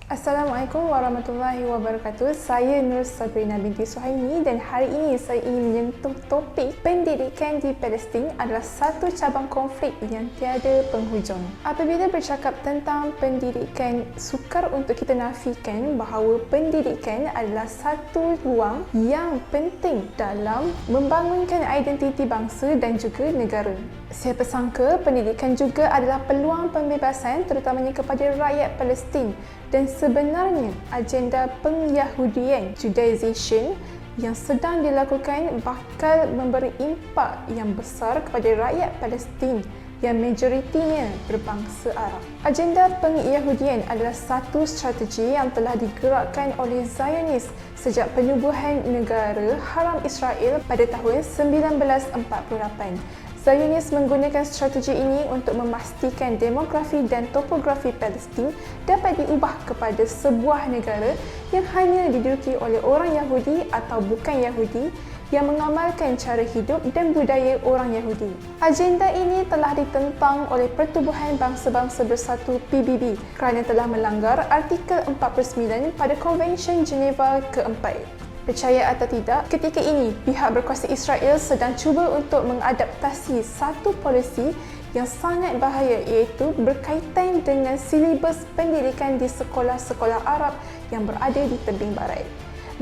Assalamualaikum warahmatullahi wabarakatuh. Saya Nur Sabrina binti Suhaimi dan hari ini saya ingin menyentuh topik pendidikan di Palestin adalah satu cabang konflik yang tiada penghujung. Apabila bercakap tentang pendidikan, sukar untuk kita nafikan bahawa pendidikan adalah satu ruang yang penting dalam membangunkan identiti bangsa dan juga negara. Siapa sangka pendidikan juga adalah peluang pembebasan terutamanya kepada rakyat Palestin, dan sebenarnya agenda pengyahudian Judaization yang sedang dilakukan bakal memberi impak yang besar kepada rakyat Palestin yang majoritinya berbangsa Arab. Agenda pengyahudian adalah satu strategi yang telah digerakkan oleh Zionis sejak penubuhan negara Haram Israel pada tahun 1948. Zionis menggunakan strategi ini untuk memastikan demografi dan topografi Palestin dapat diubah kepada sebuah negara yang hanya diduduki oleh orang Yahudi atau bukan Yahudi yang mengamalkan cara hidup dan budaya orang Yahudi. Agenda ini telah ditentang oleh Pertubuhan Bangsa-Bangsa Bersatu PBB kerana telah melanggar Artikel 49 pada Konvensyen Geneva keempat. Percaya atau tidak, ketika ini pihak berkuasa Israel sedang cuba untuk mengadaptasi satu polisi yang sangat bahaya, iaitu berkaitan dengan silibus pendidikan di sekolah-sekolah Arab yang berada di tebing barat.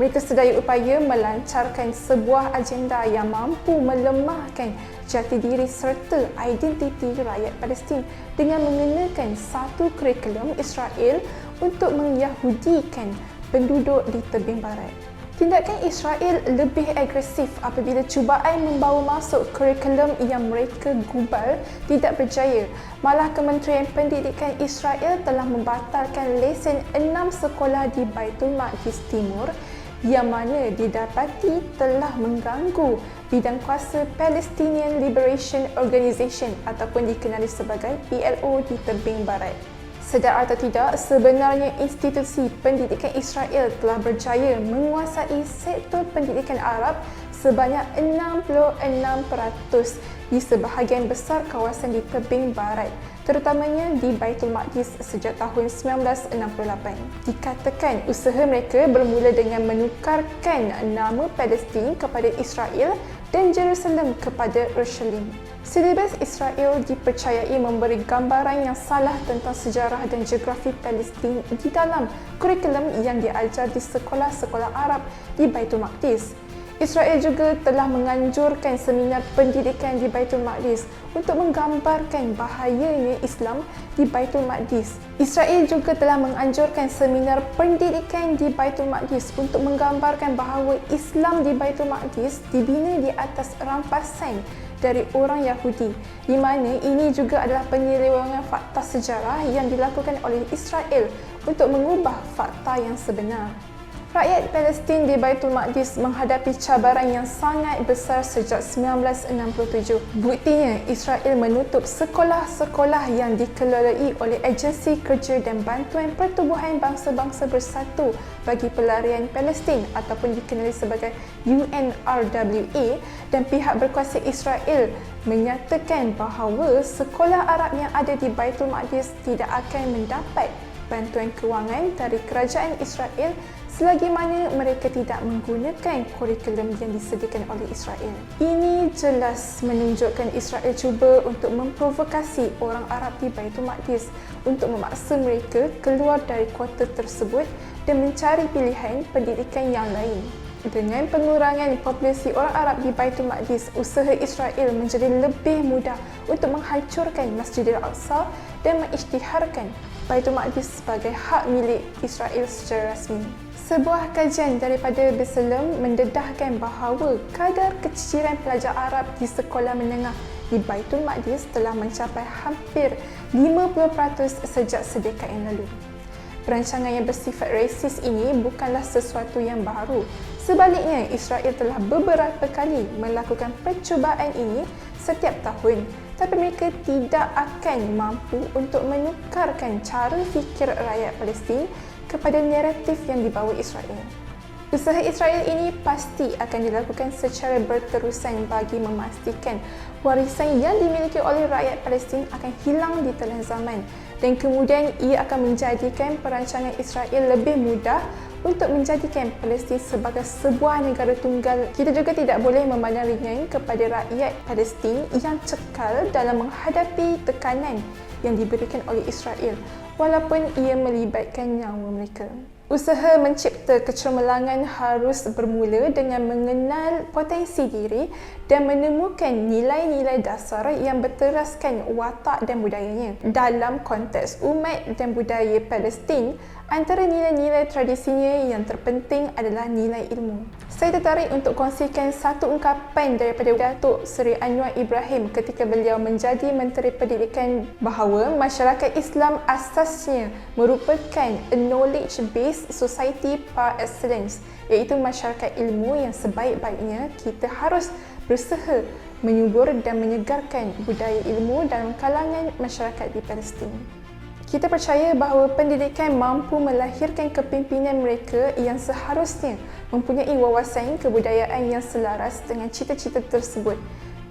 Mereka sedaya upaya melancarkan sebuah agenda yang mampu melemahkan jati diri serta identiti rakyat Palestin dengan mengenakan satu kurikulum Israel untuk mengyahudikan penduduk di tebing barat. Tindakan Israel lebih agresif apabila cubaan membawa masuk kurikulum yang mereka gubal tidak berjaya. Malah Kementerian Pendidikan Israel telah membatalkan lesen 6 sekolah di Baitul Maqdis Timur yang mana didapati telah mengganggu bidang kuasa Palestinian Liberation Organization ataupun dikenali sebagai PLO di tebing barat. Sedar atau tidak, sebenarnya institusi pendidikan Israel telah berjaya menguasai sektor pendidikan Arab sebanyak 66% di sebahagian besar kawasan di tebing barat, terutamanya di Baitul Maqdis sejak tahun 1968. Dikatakan usaha mereka bermula dengan menukarkan nama Palestin kepada Israel dan Jerusalem kepada Urushalim. Silibus Israel dipercayai memberi gambaran yang salah tentang sejarah dan geografi Palestin di dalam kurikulum yang diajar di sekolah-sekolah Arab di Baitul Maqdis. Israel juga telah menganjurkan seminar pendidikan di Baitul Maqdis untuk menggambarkan bahayanya Islam di Baitul Maqdis. Israel juga telah menganjurkan seminar pendidikan di Baitul Maqdis untuk menggambarkan bahawa Islam di Baitul Maqdis dibina di atas rampasan dari orang Yahudi, di mana ini juga adalah penyelewengan fakta sejarah yang dilakukan oleh Israel untuk mengubah fakta yang sebenar. Rakyat Palestin di Baitul Maqdis menghadapi cabaran yang sangat besar sejak 1967. Buktinya, Israel menutup sekolah-sekolah yang dikelolai oleh Agensi Kerja dan Bantuan Pertubuhan Bangsa-Bangsa Bersatu bagi Pelarian Palestin ataupun dikenali sebagai UNRWA, dan pihak berkuasa Israel menyatakan bahawa sekolah Arab yang ada di Baitul Maqdis tidak akan mendapat bantuan kewangan dari kerajaan Israel selagi mana mereka tidak menggunakan kurikulum yang disediakan oleh Israel. Ini jelas menunjukkan Israel cuba untuk memprovokasi orang Arab di Baitul Maqdis untuk memaksa mereka keluar dari kuarter tersebut dan mencari pilihan pendidikan yang lain. Dengan pengurangan populasi orang Arab di Baitul Maqdis, usaha Israel menjadi lebih mudah untuk menghancurkan Masjidil Aqsa dan mengisytiharkan Baitul Maqdis sebagai hak milik Israel secara rasmi. Sebuah kajian daripada B'Tselem mendedahkan bahawa kadar keciciran pelajar Arab di sekolah menengah di Baitul Maqdis telah mencapai hampir 50% sejak sedekad yang lalu. Perancangan yang bersifat rasis ini bukanlah sesuatu yang baru. Sebaliknya, Israel telah beberapa kali melakukan percubaan ini setiap tahun, tapi mereka tidak akan mampu untuk menukarkan cara fikir rakyat Palestin kepada naratif yang dibawa Israel. Usaha Israel ini pasti akan dilakukan secara berterusan bagi memastikan warisan yang dimiliki oleh rakyat Palestin akan hilang di telan zaman dan kemudian ia akan menjadikan perancangan Israel lebih mudah untuk menjadikan Palestin sebagai sebuah negara tunggal. Kita juga tidak boleh memandang ringan kepada rakyat Palestin yang cekal dalam menghadapi tekanan yang diberikan oleh Israel, walaupun ia melibatkan nyawa mereka. Usaha mencipta kecemerlangan harus bermula dengan mengenal potensi diri dan menemukan nilai-nilai dasar yang berteraskan watak dan budayanya. Dalam konteks umat dan budaya Palestin, antara nilai-nilai tradisinya yang terpenting adalah nilai ilmu. Saya tertarik untuk kongsikan satu ungkapan daripada Datuk Seri Anwar Ibrahim ketika beliau menjadi Menteri Pendidikan, bahawa masyarakat Islam asasnya merupakan a knowledge-based society par excellence, iaitu masyarakat ilmu yang sebaik-baiknya. Kita harus berusaha menyubur dan menyegarkan budaya ilmu dalam kalangan masyarakat di Palestin. Kita percaya bahawa pendidikan mampu melahirkan kepimpinan mereka yang seharusnya mempunyai wawasan kebudayaan yang selaras dengan cita-cita tersebut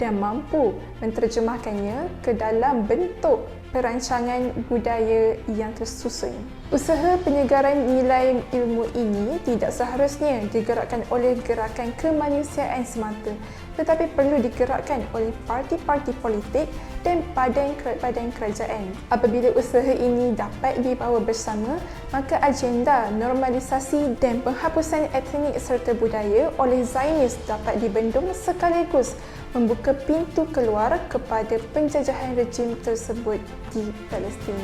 dan mampu menterjemahkannya ke dalam bentuk perancangan budaya yang tersusun. Usaha penyegaran nilai ilmu ini tidak seharusnya digerakkan oleh gerakan kemanusiaan semata, tetapi perlu digerakkan oleh parti-parti politik dan badan kerajaan. Apabila usaha ini dapat dibawa bersama, maka agenda normalisasi dan penghapusan etnik serta budaya oleh Zionis dapat dibendung sekaligus membuka pintu keluar kepada penjajahan rejim tersebut di Palestin.